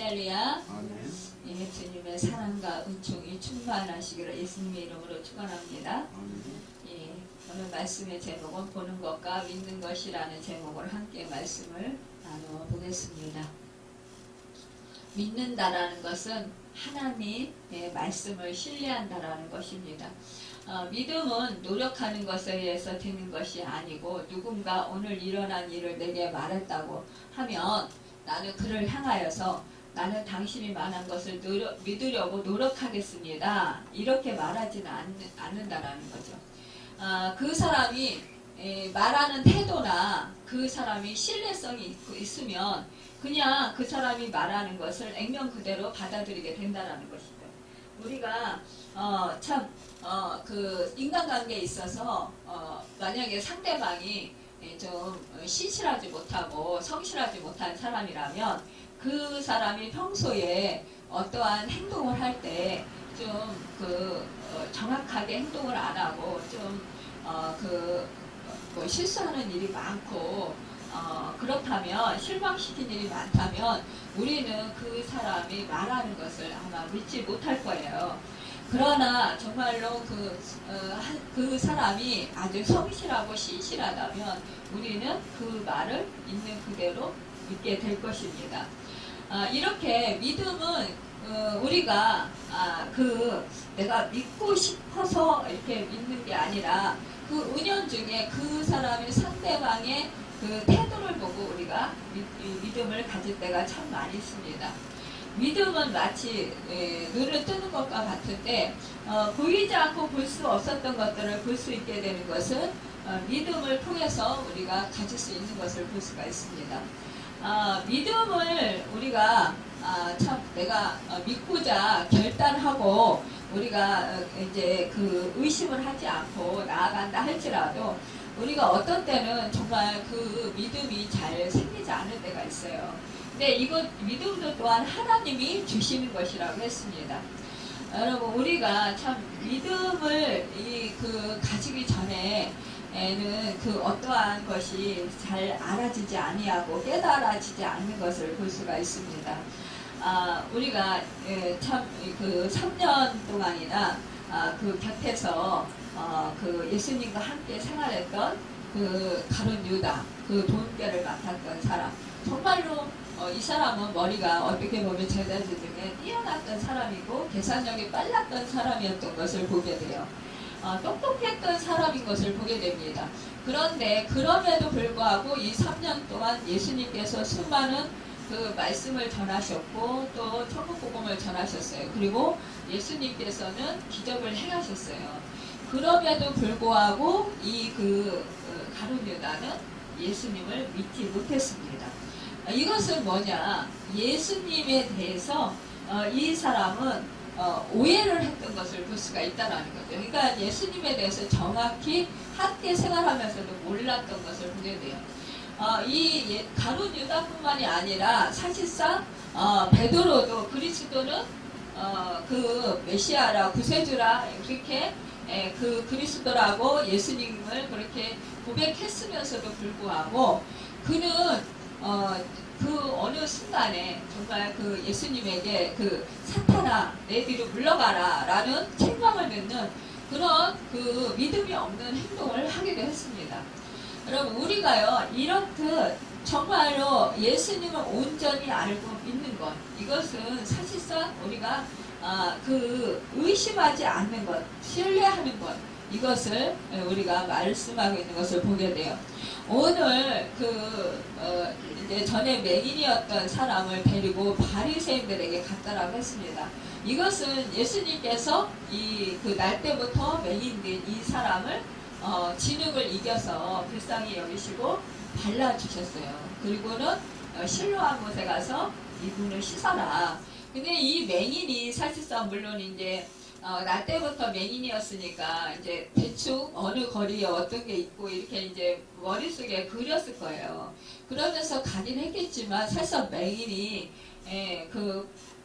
할렐루야. 아멘. 예, 주님의 사랑과 은총이 충만하시기를 예수님의 이름으로 축원합니다. 아멘. 예, 오늘 말씀의 제목은 보는 것과 믿는 것이라는 제목으로 함께 말씀을 나누어 보겠습니다. 믿는다라는 것은 하나님의 말씀을 신뢰한다라는 것입니다. 믿음은 노력하는 것에 의해서 되는 것이 아니고 누군가 오늘 일어난 일을 내게 말했다고 하면 나는 그를 향하여서 나는 당신이 말한 것을 믿으려고 노력하겠습니다. 이렇게 말하지는 않는다라는 거죠. 그 사람이 말하는 태도나 그 사람이 신뢰성이 있으면 그냥 그 사람이 말하는 것을 액면 그대로 받아들이게 된다라는 것이죠. 우리가 그 인간관계에 있어서 만약에 상대방이 좀 신실하지 못하고 성실하지 못한 사람이라면 그 사람이 평소에 어떠한 행동을 할 때 좀 정확하게 행동을 안 하고 좀 실수하는 일이 많고 그렇다면 실망시킨 일이 많다면 우리는 그 사람이 말하는 것을 아마 믿지 못할 거예요. 그러나 정말로 그 사람이 아주 성실하고 신실하다면 우리는 그 말을 있는 그대로 믿게 될 것입니다. 이렇게 믿음은 우리가 내가 믿고 싶어서 이렇게 믿는 게 아니라 그 은연중에 그 사람의 상대방의 그 태도를 보고 우리가 믿음을 가질 때가 참 많이 있습니다. 믿음은 마치 눈을 뜨는 것과 같은데 보이지 않고 볼 수 없었던 것들을 볼 수 있게 되는 것은 믿음을 통해서 우리가 가질 수 있는 것을 볼 수가 있습니다. 믿음을 우리가 내가 믿고자 결단하고 우리가 이제 의심을 하지 않고 나아간다 할지라도 우리가 어떤 때는 정말 그 믿음이 잘 생기지 않을 때가 있어요. 근데 이것 믿음도 또한 하나님이 주시는 것이라고 했습니다. 여러분 우리가 참 믿음을 가지기 전에는 어떠한 것이 잘 알아지지 아니하고 깨달아지지 않는 것을 볼 수가 있습니다. 우리가 참 3년 동안이나 그 곁에서 예수님과 함께 생활했던 가룟 유다, 돈깨를 맡았던 사람, 정말로 이 사람은 머리가 어떻게 보면 제자들 중에 뛰어났던 사람이고 계산력이 빨랐던 사람이었던 것을 보게 돼요. 똑똑했던 사람인 것을 보게 됩니다. 그런데 그럼에도 불구하고 이 3년 동안 예수님께서 수많은 말씀을 전하셨고 또 천국 복음을 전하셨어요. 그리고 예수님께서는 기적을 행하셨어요. 그럼에도 불구하고 가룟 유다는 예수님을 믿지 못했습니다. 이것은 뭐냐? 예수님에 대해서 이 사람은 오해를 했던 것을 볼 수가 있다는 거죠. 그러니까 예수님에 대해서 정확히 함께 생활하면서도 몰랐던 것을 보게 돼요. 이 가룟 유다뿐만이 아니라 사실상 베드로도 그리스도는 메시아라 구세주라 그렇게 그리스도라고 예수님을 그렇게 고백했으면서도 불구하고 그는 어느 순간에 정말 예수님에게 사탄아 내 뒤로 물러가라 라는 책망을 듣는 그런 믿음이 없는 행동을 하기도 했습니다. 여러분 우리가요 이렇듯 정말로 예수님을 온전히 알고 믿는 것 이것은 사실상 우리가 의심하지 않는 것 신뢰하는 것 이것을 우리가 말씀하고 있는 것을 보게 돼요. 오늘 이제 전에 맹인이었던 사람을 데리고 바리새인들에게 갔다라고 했습니다. 이것은 예수님께서 날 때부터 맹인된 이 사람을 진흙을 이겨서 불쌍히 여기시고 발라주셨어요. 그리고는 실로암 못에 가서 이분을 씻어라. 근데 이 맹인이 사실상 물론 이제 나 때부터 맹인이었으니까 이제 대충 어느 거리에 어떤 게 있고 이렇게 이제 머릿속에 그렸을 거예요. 그러면서 가긴 했겠지만 사실상 맹인이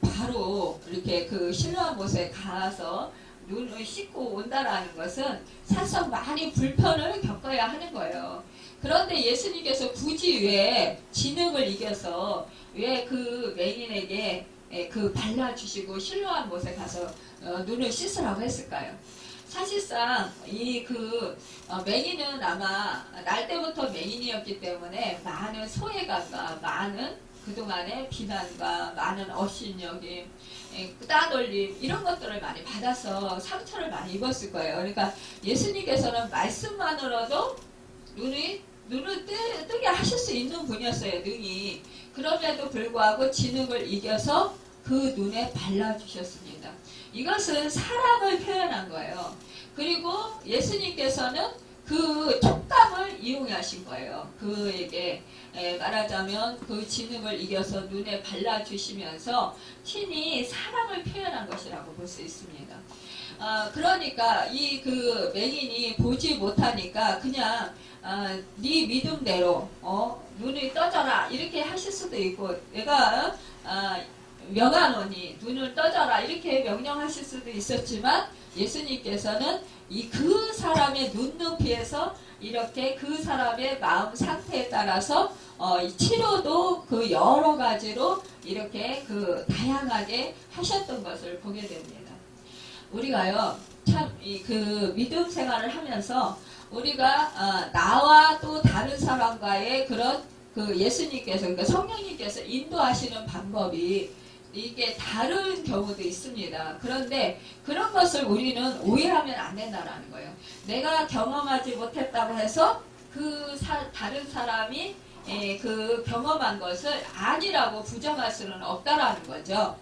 바로 이렇게 실로암 못에 가서 눈을 씻고 온다라는 것은 사실상 많이 불편을 겪어야 하는 거예요. 그런데 예수님께서 굳이 왜 진흙을 이겨서 왜 그 맹인에게 그 발라주시고 실로암 못에 가서 눈을 씻으라고 했을까요? 사실상 이 맹인은 아마 날 때부터 맹인이었기 때문에 많은 소외감과 많은 그동안의 비난과 많은 업신여김, 따돌림 이런 것들을 많이 받아서 상처를 많이 입었을 거예요. 그러니까 예수님께서는 말씀만으로도 눈을 뜨게 하실 수 있는 분이었어요. 능히. 그럼에도 불구하고 진흙을 이겨서 그 눈에 발라주셨습니다. 이것은 사랑을 표현한 거예요. 그리고 예수님께서는 그 촉감을 이용하신 거예요. 그에게 말하자면 그 진흙을 이겨서 눈에 발라주시면서 친히 사랑을 표현한 것이라고 볼 수 있습니다. 그러니까 이 그 맹인이 보지 못하니까 그냥 네 믿음대로 눈이 떠져라 이렇게 하실 수도 있고 내가 명하노니 눈을 떠져라 이렇게 명령하실 수도 있었지만 예수님께서는 그 사람의 눈높이에서 이렇게 그 사람의 마음 상태에 따라서 치료도 그 여러 가지로 이렇게 그 다양하게 하셨던 것을 보게 됩니다. 우리가요 참 그 믿음 생활을 하면서 우리가 나와 또 다른 사람과의 그런 그 예수님께서 그러니까 성령님께서 인도하시는 방법이 이게 다른 경우도 있습니다. 그런데 그런 것을 우리는 오해하면 안 된다라는 거예요. 내가 경험하지 못했다고 해서 다른 사람이 그 경험한 것을 아니라고 부정할 수는 없다라는 거죠.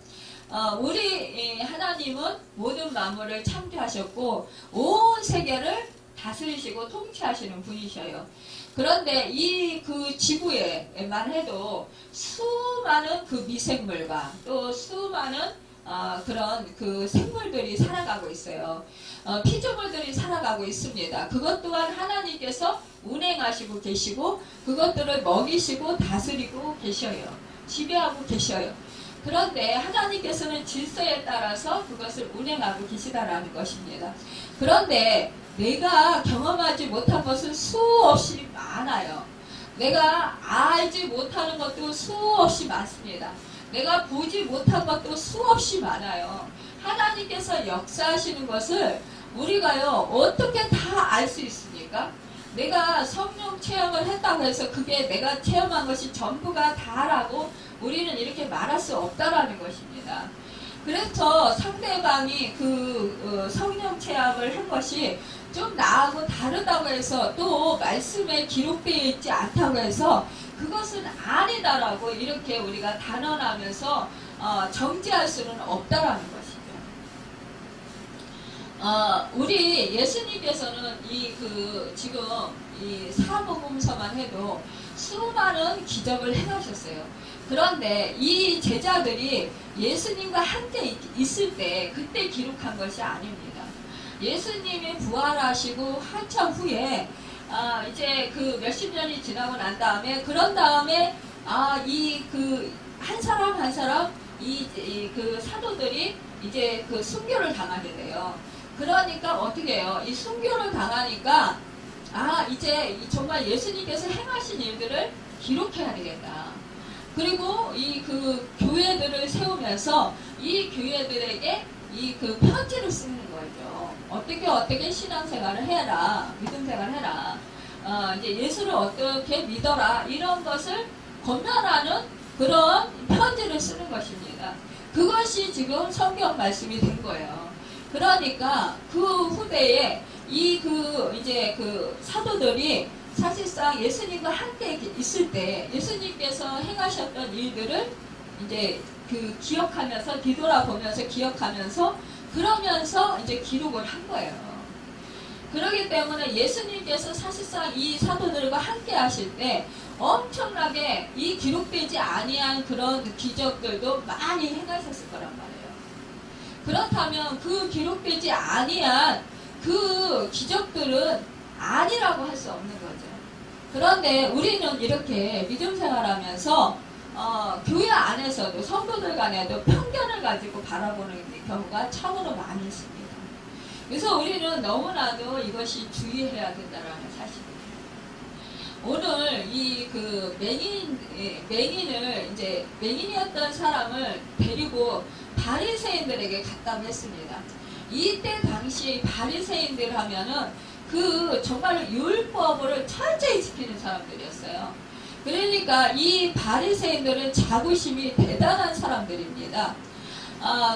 우리 하나님은 모든 만물을 창조하셨고 온 세계를 다스리시고 통치하시는 분이셔요. 그런데 그 지구에만 해도 수많은 그 미생물과 또 수많은 그런 그 생물들이 살아가고 있어요. 피조물들이 살아가고 있습니다. 그것 또한 하나님께서 운행하시고 계시고 그것들을 먹이시고 다스리고 계셔요. 지배하고 계셔요. 그런데 하나님께서는 질서에 따라서 그것을 운행하고 계시다라는 것입니다. 그런데 내가 경험하지 못한 것은 수없이 많아요. 내가 알지 못하는 것도 수없이 많습니다. 내가 보지 못한 것도 수없이 많아요. 하나님께서 역사하시는 것을 우리가요 어떻게 다 알 수 있습니까? 내가 성령 체험을 했다고 해서 그게 내가 체험한 것이 전부가 다라고 우리는 이렇게 말할 수 없다라는 것입니다. 그래서 상대방이 성령 체험을 한 것이 좀 나하고 다르다고 해서 또 말씀에 기록되어 있지 않다고 해서 그것은 아니다라고 이렇게 우리가 단언하면서 정죄할 수는 없다라는 것이죠. 우리 예수님께서는 지금 이 사복음서만 해도 수많은 기적을 행하셨어요. 그런데 이 제자들이 예수님과 함께 있을 때 그때 기록한 것이 아닙니다. 예수님이 부활하시고 한참 후에 이제 그 몇십 년이 지나고 난 다음에 그런 다음에 한 사람 한 사람 그 사도들이 이제 그 순교를 당하게 돼요. 그러니까 어떻게 해요? 이 순교를 당하니까 이제 정말 예수님께서 행하신 일들을 기록해야 되겠다. 그리고 그 교회들을 세우면서 이 교회들에게 그 편지를 쓰는 거죠. 어떻게 신앙생활을 해라, 믿음생활을 해라. 이제 예수를 어떻게 믿어라 이런 것을 권면하는 그런 편지를 쓰는 것입니다. 그것이 지금 성경 말씀이 된 거예요. 그러니까 그 후대에 이제 그 사도들이 사실상 예수님과 함께 있을 때 예수님께서 행하셨던 일들을 이제 기억하면서 뒤돌아보면서 기억하면서 그러면서 이제 기록을 한 거예요. 그렇기 때문에 예수님께서 사실상 이 사도들과 함께 하실 때 엄청나게 이 기록되지 아니한 그런 기적들도 많이 행하셨을 거란 말이에요. 그렇다면 그 기록되지 아니한 그 기적들은 아니라고 할 수 없는 거죠. 그런데 우리는 이렇게 믿음 생활하면서 교회 안에서도 성도들 간에도 편견을 가지고 바라보는 경우가 참으로 많이 있습니다. 그래서 우리는 너무나도 이것이 주의해야 된다는 사실입니다. 오늘 이 그 맹인을 이제 맹인이었던 사람을 데리고 바리새인들에게 갖다 냈습니다. 이때 당시 바리새인들 하면은 그 정말로 율법을 철저히 지키는 사람들이었어요. 그러니까 이 바리새인들은 자부심이 대단한 사람들입니다.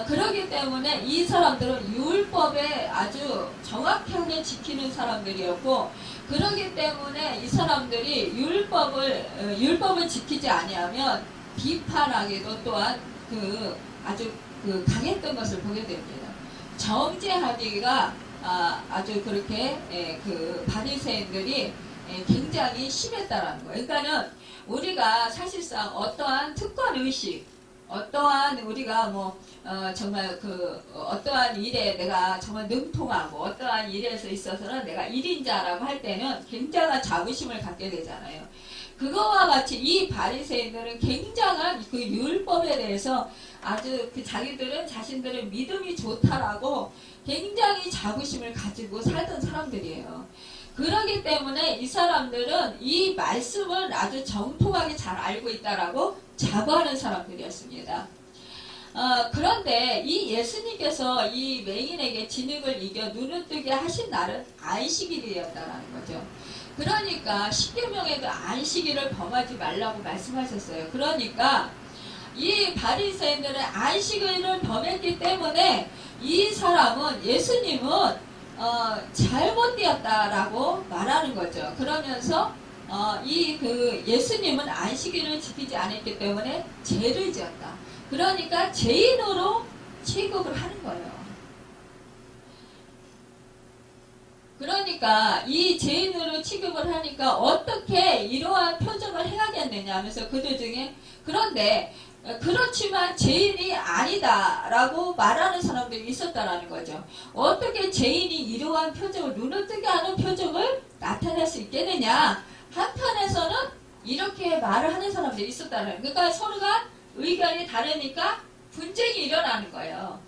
그렇기 때문에 이 사람들은 율법에 아주 정확하게 지키는 사람들이었고, 그렇기 때문에 이 사람들이 율법을 지키지 아니하면 비판하기도 또한 아주 강했던 것을 보게 됩니다. 정죄하기가 아주 그렇게 그 바리새인들이 굉장히 심했다라는 거예요. 그러니까는 우리가 사실상 어떠한 특권의식, 어떠한 우리가 정말 어떠한 일에 내가 정말 능통하고 어떠한 일에서 있어서는 내가 1인자라고 할 때는 굉장한 자부심을 갖게 되잖아요. 그거와 같이 이 바리새인들은 굉장한 그 율법에 대해서 아주 자신들은 믿음이 좋다라고 굉장히 자부심을 가지고 살던 사람들이에요. 그렇기 때문에 이 사람들은 이 말씀을 아주 정통하게 잘 알고 있다라고 자부하는 사람들이었습니다. 그런데 이 예수님께서 이 맹인에게 진흙을 이겨 눈을 뜨게 하신 날은 안식일이었다라는 거죠. 그러니까 십계명에도 안식일을 범하지 말라고 말씀하셨어요. 그러니까 이 바리새인들은 안식일을 범했기 때문에 이 사람은 예수님은 잘못되었다라고 말하는 거죠. 그러면서 예수님은 안식일을 지키지 않았기 때문에 죄를 지었다. 그러니까 죄인으로 취급을 하는 거예요. 그러니까 이 죄인으로 취급을 하니까 어떻게 이러한 표적을 해야겠느냐 하면서 그들 중에 그런데 그렇지만 죄인이 아니다라고 말하는 사람들이 있었다라는 거죠. 어떻게 죄인이 이러한 표적을 눈을 뜨게 하는 표적을 나타낼 수 있겠느냐. 한편에서는 이렇게 말을 하는 사람들이 있었다는 거예요. 그러니까 서로가 의견이 다르니까 분쟁이 일어나는 거예요.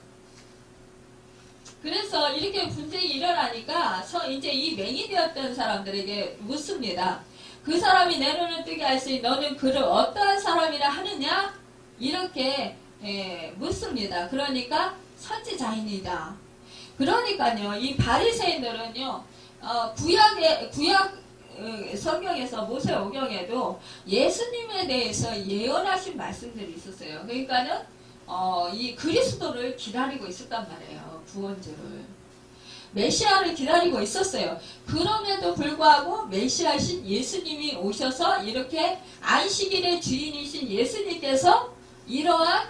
그래서 이렇게 분쟁이 일어나니까 이제 이 맹인이었던 사람들에게 묻습니다. 그 사람이 내 눈을 뜨게 하시니 너는 그를 어떠한 사람이라 하느냐? 이렇게 묻습니다. 그러니까 선지자입니다. 그러니까요, 이 바리새인들은요, 구약 성경에서 모세오경에도 예수님에 대해서 예언하신 말씀들이 있었어요. 그러니까는 이 그리스도를 기다리고 있었단 말이에요. 구원주를. 메시아를 기다리고 있었어요. 그럼에도 불구하고 메시아이신 예수님이 오셔서 이렇게 안식일의 주인이신 예수님께서 이러한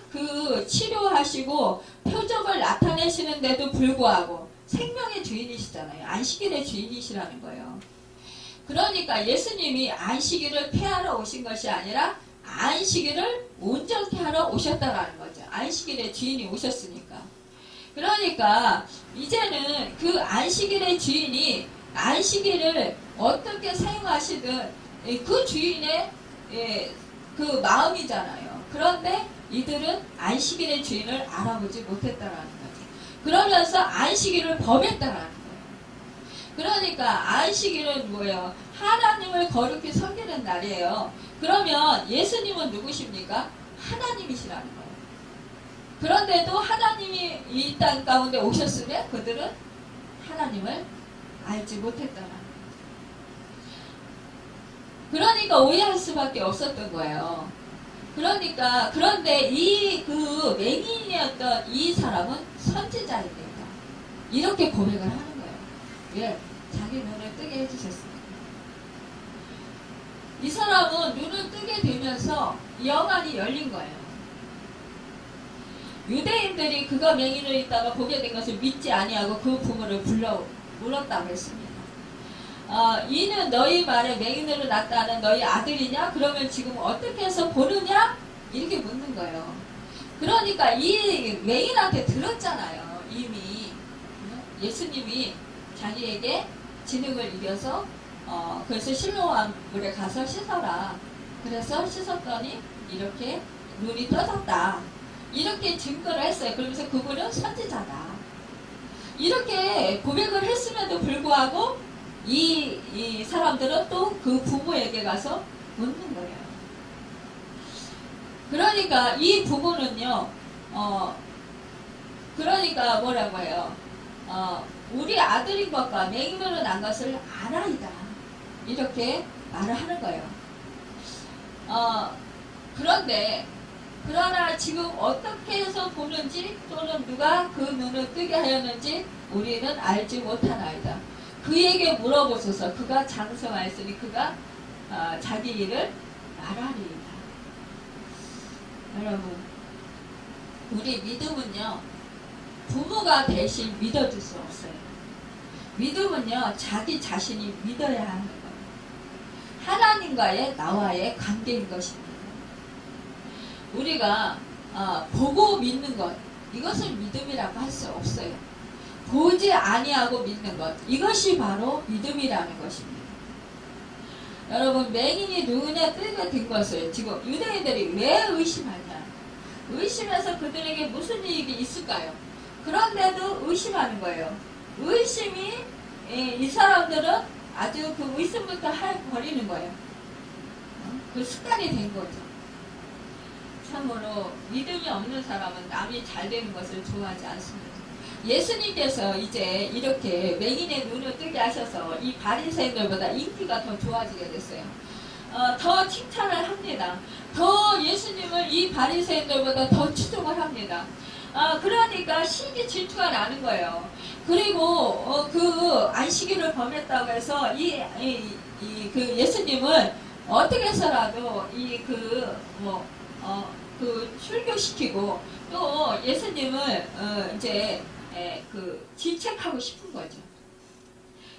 치료하시고 표적을 나타내시는데도 불구하고 생명의 주인이시잖아요. 안식일의 주인이시라는 거예요. 그러니까 예수님이 안식일을 폐하러 오신 것이 아니라 안식일을 온전케 하러 오셨다라는 거죠. 안식일의 주인이 오셨으니까. 그러니까 이제는 그 안식일의 주인이 안식일을 어떻게 사용하시든 그 주인의 그 마음이잖아요. 그런데 이들은 안식일의 주인을 알아보지 못했다라는 거죠. 그러면서 안식일을 범했다라는 거예요. 그러니까 안식일은 뭐예요? 하나님을 거룩히 섬기는 날이에요. 그러면 예수님은 누구십니까? 하나님이시라는 거예요. 그런데도 하나님이 이 땅 가운데 오셨으면 그들은 하나님을 알지 못했다라는 거예요. 그러니까 오해할 수밖에 없었던 거예요. 그런데 맹인이었던 이 사람은 선지자입니다. 이렇게 고백을 하는 거예요. 왜? 자기 눈을 뜨게 해주셨습니다. 이 사람은 눈을 뜨게 되면서 영안이 열린 거예요. 유대인들이 그가 맹인을 있다가 보게 된 것을 믿지 아니하고 그 부모를 물었다고 했습니다. 이는 너희 말에 맹인으로 났다는 너희 아들이냐? 그러면 지금 어떻게 해서 보느냐? 이렇게 묻는 거예요. 그러니까 이 맹인한테 들었잖아요. 이미 예수님이 자기에게 진흙을 이겨서 그래서 실로암 물에 가서 씻어라. 그래서 씻었더니 이렇게 눈이 떠졌다. 이렇게 증거를 했어요. 그러면서 그분은 선지자다. 이렇게 고백을 했음에도 불구하고 이 사람들은 또 그 부모에게 가서 묻는 거예요. 그러니까 이 부모는요, 그러니까 뭐라고 해요? 우리 아들인 것과 맹인으로 난 것을 아나이다. 이렇게 말을 하는 거예요. 그러나 지금 어떻게 해서 보는지 또는 누가 그 눈을 뜨게 하였는지 우리는 알지 못하나이다. 그에게 물어보소서. 그가 장성하였으니 그가 자기 일을 말하리이다. 여러분, 우리 믿음은요, 부모가 대신 믿어줄 수 없어요. 믿음은요, 자기 자신이 믿어야 하는 거예요. 하나님과의 나와의 관계인 것입니다. 우리가 보고 믿는 것, 이것을 믿음이라고 할 수 없어요. 보지 아니하고 믿는 것, 이것이 바로 믿음이라는 것입니다. 여러분, 맹인이 눈에 뜨게 된 것을 지금 유대인들이 왜 의심하냐? 의심해서 그들에게 무슨 이익이 있을까요? 그런데도 의심하는 거예요. 의심이 이 사람들은 아주 그 의심부터 버리는 거예요. 그 습관이 된 거죠. 참으로 믿음이 없는 사람은 남이 잘 되는 것을 좋아하지 않습니다. 예수님께서 이제 이렇게 맹인의 눈을 뜨게 하셔서 이 바리새인들보다 인기가 더 좋아지게 됐어요. 더 칭찬을 합니다. 더 예수님을 이 바리새인들보다 더 추종을 합니다. 그러니까 시기 질투가 나는 거예요. 그리고 그 안식일을 범했다고 해서 그 예수님을 어떻게 해서라도 출교시키고 또 예수님을 이제 질책하고 싶은 거죠.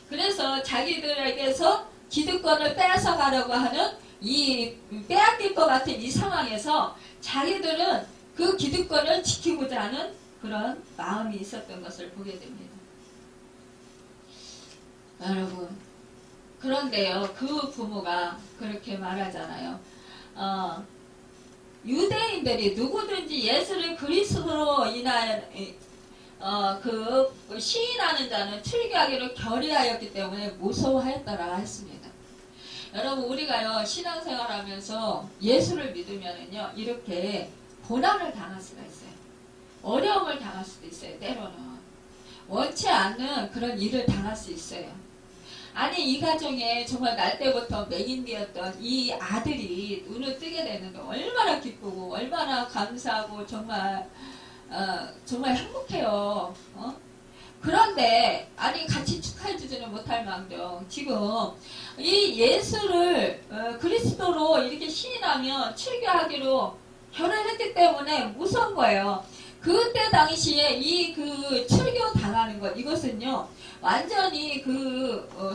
그래서 자기들에게서 기득권을 빼앗아가려고 하는 이 빼앗길 것 같은 이 상황에서 자기들은 그 기득권을 지키고자 하는 그런 마음이 있었던 것을 보게 됩니다. 여러분, 그런데요, 그 부모가 그렇게 말하잖아요. 유대인들이 누구든지 예수를 그리스도로 인하여 시인하는 자는 출교하기를 결의하였기 때문에 무서워하였더라 했습니다. 여러분, 우리가요 신앙생활하면서 예수를 믿으면은요 이렇게 고난을 당할 수가 있어요. 어려움을 당할 수도 있어요. 때로는 원치 않는 그런 일을 당할 수 있어요. 아니, 이 가정에 정말 날 때부터 맹인되었던 이 아들이 눈을 뜨게 되는데 얼마나 기쁘고 얼마나 감사하고 정말 행복해요. 그런데 아니 같이 축하해주지는 못할 망정 지금 이 예수를 그리스도로 이렇게 시인하면 출교하기로 결혼했기 때문에 무서운 거예요. 그때 당시에 이 출교 당하는 것, 이것은요 완전히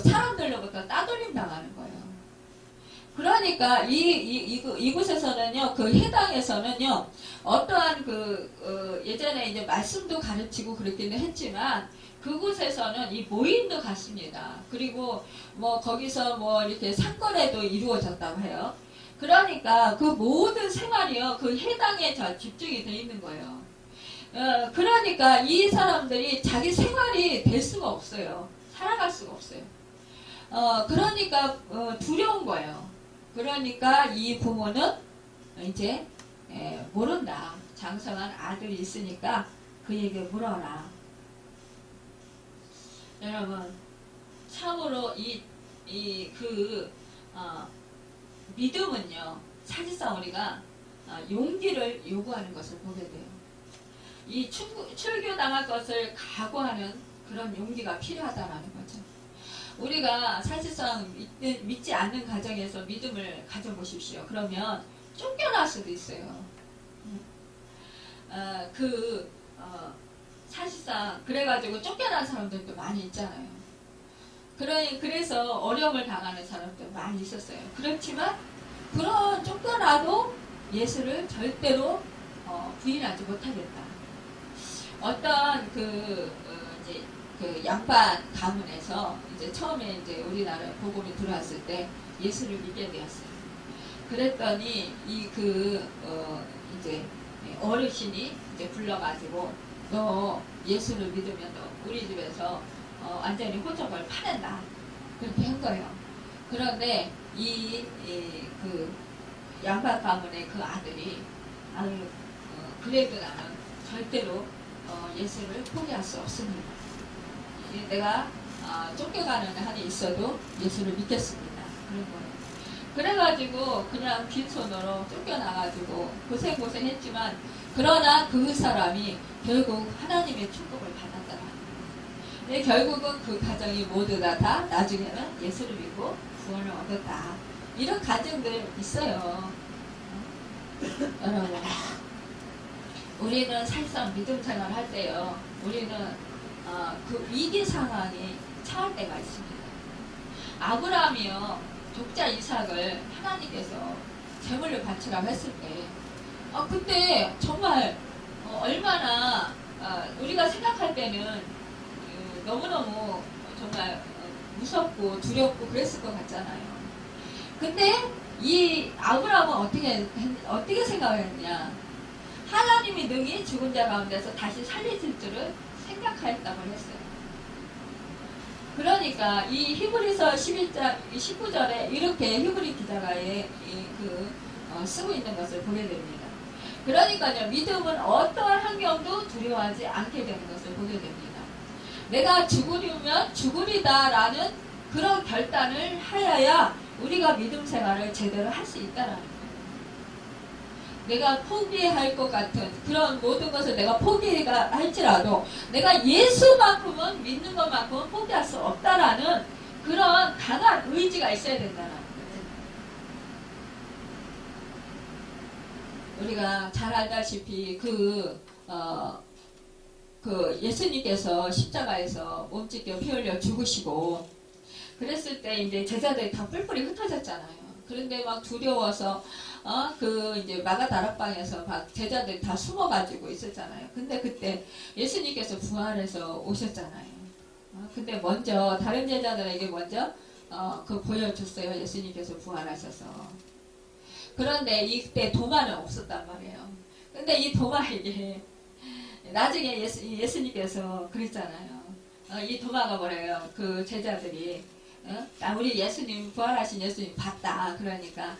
사람들로부터 따돌림 당하는 거예요. 그러니까 이곳에서는요, 그 해당에서는요, 어떠한 예전에 이제 말씀도 가르치고 그랬기는 했지만, 그곳에서는 이 모임도 갔습니다. 그리고 거기서 이렇게 상거래도 이루어졌다고 해요. 그러니까 그 모든 생활이요, 그 해당에 집중이 되어 있는 거예요. 그러니까 이 사람들이 자기 생활이 될 수가 없어요. 살아갈 수가 없어요. 그러니까 두려운 거예요. 그러니까 이 부모는 이제 모른다. 장성한 아들이 있으니까 그에게 물어라. 여러분, 참으로 믿음은요, 사실상 우리가 용기를 요구하는 것을 보게 돼요. 이 출교 당할 것을 각오하는 그런 용기가 필요하다라는 거죠. 우리가 사실상 믿지 않는 가정에서 믿음을 가져보십시오. 그러면 쫓겨날 수도 있어요. 사실상 그래가지고 쫓겨난 사람들도 많이 있잖아요. 그래서 어려움을 당하는 사람도 많이 있었어요. 그렇지만 그런 쫓겨나도 예수를 절대로 부인하지 못하겠다. 어떤 양반 가문에서 이제 처음에 이제 우리나라에 복음이 들어왔을 때 예수를 믿게 되었어요. 그랬더니 이제 어르신이 이제 불러가지고 너 예수를 믿으면 너 우리 집에서 완전히 호적을 파낸다. 그렇게 한 거예요. 그런데 그 양반 가문의 그 아들이 그래도 나는 절대로 예수를 포기할 수 없습니다. 내가 쫓겨가는 한이 있어도 예수를 믿겠습니다. 그런 거예요. 그래가지고 그냥 빈손으로 쫓겨나가지고 고생했지만 그러나 그 사람이 결국 하나님의 축복을 받았더라. 근데 결국은 그 가정이 모두 다 나중에는 예수를 믿고 구원을 얻었다. 이런 가정들 있어요. 여러분, 우리는 사실상 믿음 생활을 할 때요, 우리는 그 위기 상황이 처할 때가 있습니다. 아브라함이요, 독자 이삭을 하나님께서 제물로 바치라고 했을 때, 그때 정말 얼마나 우리가 생각할 때는 너무너무 정말 무섭고 두렵고 그랬을 것 같잖아요. 근데 이 아브라함은 어떻게 생각했냐? 하나님이 능히 죽은 자 가운데서 다시 살리실 줄을 생각하였다고 했어요. 그러니까 이 히브리서 11장 19절에 이렇게 히브리 기자가 쓰고 있는 것을 보게 됩니다. 그러니까요, 믿음은 어떠한 환경도 두려워하지 않게 되는 것을 보게 됩니다. 내가 죽으려면 죽으리다라는 그런 결단을 하여야 우리가 믿음 생활을 제대로 할 수 있다라는 거예요. 내가 포기할 것 같은 그런 모든 것을 내가 포기가 할지라도 내가 예수만큼은 믿는 것만큼은 포기할 수 없다라는 그런 강한 의지가 있어야 된다는 거예요. 우리가 잘 알다시피 예수님께서 십자가에서 몸짓겨 피 흘려 죽으시고 그랬을 때 이제 제자들이 다 뿔뿔이 흩어졌잖아요. 그런데 막 두려워서 이제 마가 다락방에서 막 제자들이 다 숨어가지고 있었잖아요. 근데 그때 예수님께서 부활해서 오셨잖아요. 근데 먼저 다른 제자들에게 먼저 보여줬어요. 예수님께서 부활하셔서. 그런데 이때 도마는 없었단 말이에요. 근데 이 도마에게 나중에 예수님께서 그랬잖아요. 이 도마가 뭐래요? 그 제자들이 우리 예수님 부활하신 예수님 봤다. 그러니까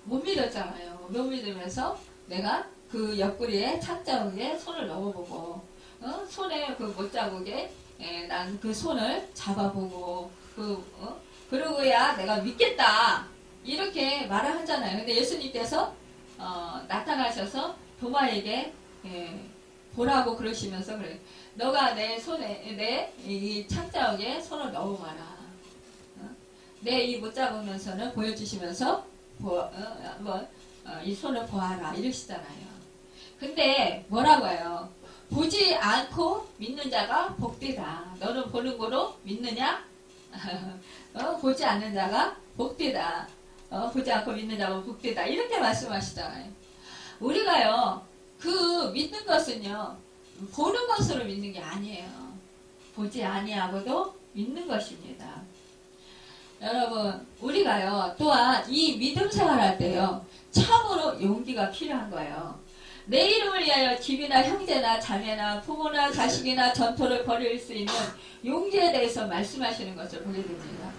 못 믿었잖아요. 못 믿으면서 내가 그 옆구리에 창자국에 손을 넣어보고 손에 그 못자국에 난 그 손을 잡아보고 그러고야 내가 믿겠다. 이렇게 말을 하잖아요. 근데 예수님께서 나타나셔서 도마에게 보라고 그러시면서 그래. 너가 내 손에 내 이 창자국에 손을 넣어봐라. 내 이 못잡으면서는 보여주시면서 이 손을 보아라 이러시잖아요. 근데 뭐라고 해요? 보지 않고 믿는 자가 복되다. 너는 보는 거로 믿느냐? 보지 않는 자가 복되다. 보지 않고 믿는 자가 복되다. 이렇게 말씀하시잖아요. 우리가요, 그 믿는 것은요, 보는 것으로 믿는 게 아니에요. 보지 아니하고도 믿는 것입니다. 여러분, 우리가요, 또한 이 믿음 생활할 때요, 참으로 용기가 필요한 거예요. 내 이름을 위하여 집이나 형제나 자매나 부모나 자식이나 전토를 벌일 수 있는 용기에 대해서 말씀하시는 것을 보게 됩니다.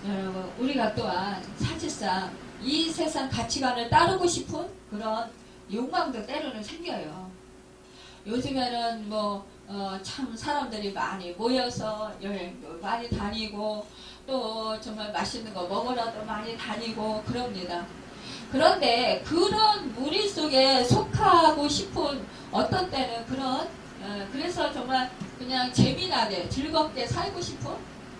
여러분, 우리가 또한 사실상 이 세상 가치관을 따르고 싶은 그런 욕망도 때로는 생겨요. 요즘에는 참 사람들이 많이 모여서 여행도 많이 다니고 또 정말 맛있는 거 먹으러도 많이 다니고 그럽니다. 그런데 그런 무리 속에 속하고 싶은 어떤 때는 그래서 정말 그냥 재미나게 즐겁게 살고 싶은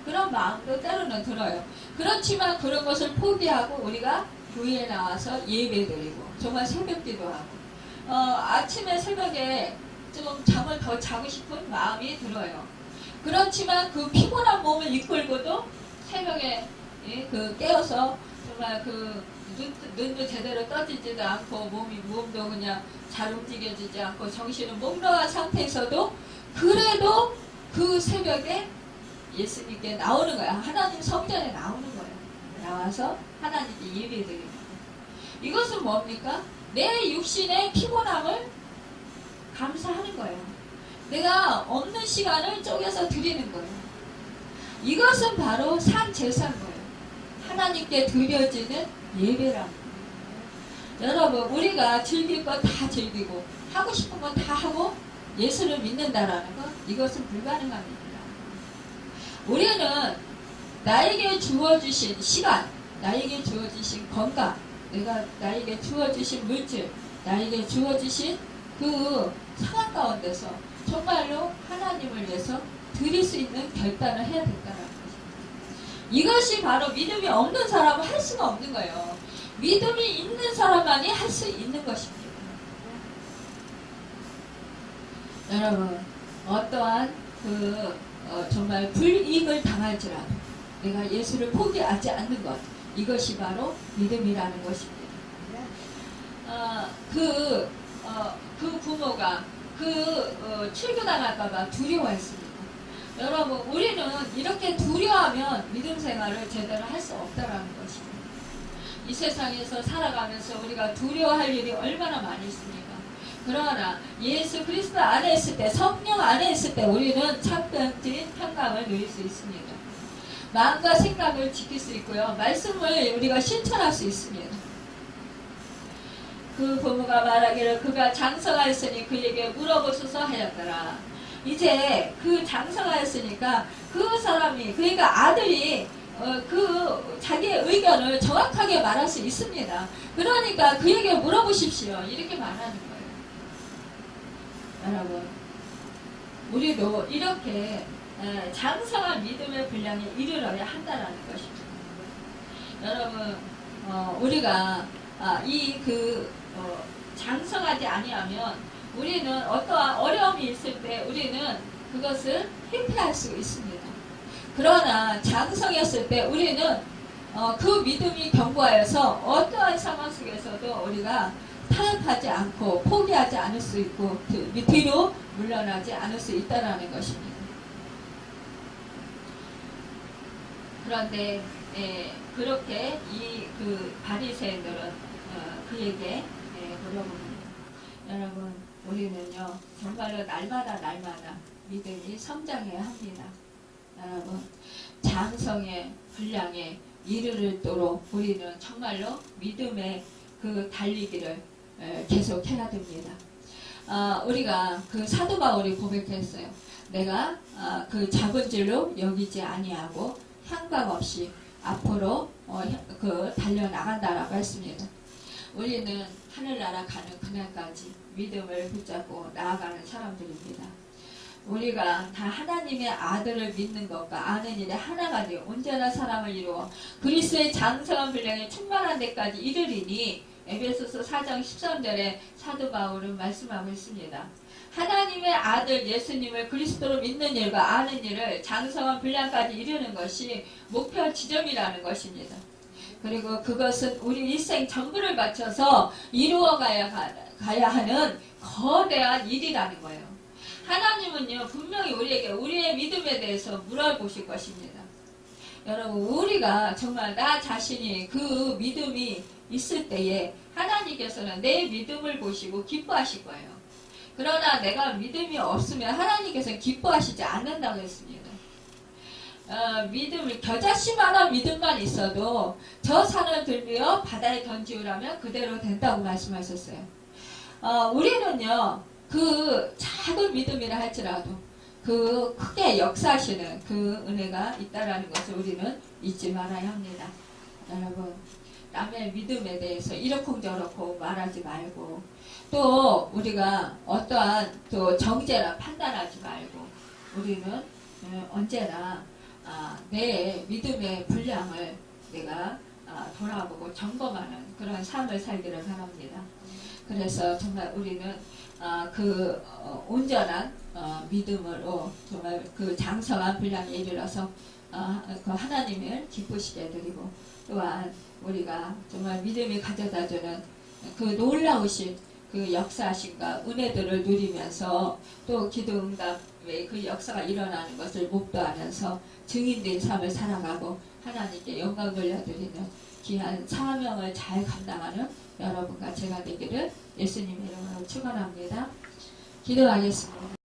그런 마음도 때로는 들어요. 그렇지만 그런 것을 포기하고 우리가 교회에 나와서 예배드리고 정말 새벽기도 하고 아침에 새벽에 좀 잠을 더 자고 싶은 마음이 들어요. 그렇지만 그 피곤한 몸을 이끌고도 새벽에 깨어서 정말 눈도 제대로 떠지지도 않고 몸도 그냥 잘 움직여지지 않고 정신은 몽롱한 상태에서도 그래도 그 새벽에 예수님께 나오는 거야. 하나님 성전에 나오는 거예요. 나와서 하나님께 예배드리는 거예요. 이것은 뭡니까? 내 육신의 피곤함을 감사하는 거예요. 내가 없는 시간을 쪼개서 드리는 거예요. 이것은 바로 산 제사인 거예요. 하나님께 드려지는 예배라는 거예요. 여러분, 우리가 즐길 거 다 즐기고 하고 싶은 건 다 하고 예수를 믿는다라는 것, 이것은 불가능합니다. 우리는 나에게 주어주신 시간, 나에게 주어주신 건강, 나에게 주어주신 물질, 나에게 주어주신 그 상황 가운데서 정말로 하나님을 위해서 드릴 수 있는 결단을 해야 된다는 것입니다. 이것이 바로 믿음이 없는 사람은 할 수가 없는 거예요. 믿음이 있는 사람만이 할 수 있는 것입니다. 여러분, 어떠한 정말 불이익을 당할지라도 내가 예수를 포기하지 않는 것, 이것이 바로 믿음이라는 것입니다. 그 부모가 출교당할까봐 두려워했습니다. 여러분, 우리는 이렇게 두려워하면 믿음 생활을 제대로 할 수 없다라는 것입니다. 이 세상에서 살아가면서 우리가 두려워할 일이 얼마나 많이 있습니까? 그러나 예수 그리스도 안에 있을 때, 성령 안에 있을 때 우리는 참된 평강을 누릴 수 있습니다. 마음과 생각을 지킬 수 있고요. 말씀을 우리가 실천할 수 있습니다. 그 부모가 말하기를 그가 장성하였으니 그에게 물어보소서 하였더라. 이제 그 장성하였으니까 그 사람이, 그러니까 아들이 자기의 의견을 정확하게 말할 수 있습니다. 그러니까 그에게 물어보십시오. 이렇게 말하는 거예요. 여러분, 우리도 이렇게 장성한 믿음의 분량에 이르러야 한다는 것입니다. 여러분, 우리가 장성하지 아니하면 우리는 어떠한 어려움이 있을 때 우리는 그것을 회피할 수 있습니다. 그러나 장성했을 때 우리는 그 믿음이 견고하여서 어떠한 상황 속에서도 우리가 타협하지 않고 포기하지 않을 수 있고 뒤로 물러나지 않을 수 있다는 것입니다. 그런데 그렇게 바리새인들은 그에게 물어봅니다. 여러분, 우리는요 정말로 날마다 믿음이 성장해야 합니다. 여러분, 장성의 분량에 이르도록 우리는 정말로 믿음의 그 달리기를 계속해야 됩니다. 우리가 그 사도 바울이 고백했어요. 내가 그 잡은 줄로 여기지 아니하고 향각 없이 앞으로 달려나간다라고 했습니다. 우리는 하늘나라 가는 그날까지 믿음을 붙잡고 나아가는 사람들입니다. 우리가 다 하나님의 아들을 믿는 것과 아는 일에 하나가 되어 온전한 사람을 이루어 그리스도의 장성한 분량에 충만한 데까지 이르리니, 에베소서 4장 13절에 사도 바울은 말씀하고 있습니다. 하나님의 아들 예수님을 그리스도로 믿는 일과 아는 일을 장성한 분량까지 이루는 것이 목표 지점이라는 것입니다. 그리고 그것은 우리 일생 전부를 바쳐서 이루어가야 하는 거대한 일이라는 거예요. 하나님은요 분명히 우리에게 우리의 믿음에 대해서 물어보실 것입니다. 여러분, 우리가 정말 나 자신이 그 믿음이 있을 때에 하나님께서는 내 믿음을 보시고 기뻐하실 거예요. 그러나 내가 믿음이 없으면 하나님께서는 기뻐하시지 않는다고 했습니다. 겨자씨만한 믿음만 있어도 저 산을 들며 바다에 던지우라면 그대로 된다고 말씀하셨어요. 우리는요 그 작은 믿음이라 할지라도 그 크게 역사하시는 그 은혜가 있다라는 것을 우리는 잊지 말아야 합니다. 여러분, 남의 믿음에 대해서 이러쿵저러쿵 말하지 말고, 또 우리가 어떠한 또 정죄나 판단하지 말고, 우리는 언제나 내 믿음의 분량을 내가 돌아보고 점검하는 그런 삶을 살기를 바랍니다. 그래서 정말 우리는 온전한 믿음으로 정말 그 장성한 분량에 이르러서 그 하나님을 기쁘시게 드리고, 또한 우리가 정말 믿음이 가져다주는 그 놀라우신 그 역사하심과 은혜들을 누리면서 또 기도응답의 그 역사가 일어나는 것을 목도하면서 증인된 삶을 살아가고 하나님께 영광 돌려드리는 귀한 사명을 잘 감당하는 여러분과 제가 되기를 예수님의 이름으로 축원합니다. 기도하겠습니다.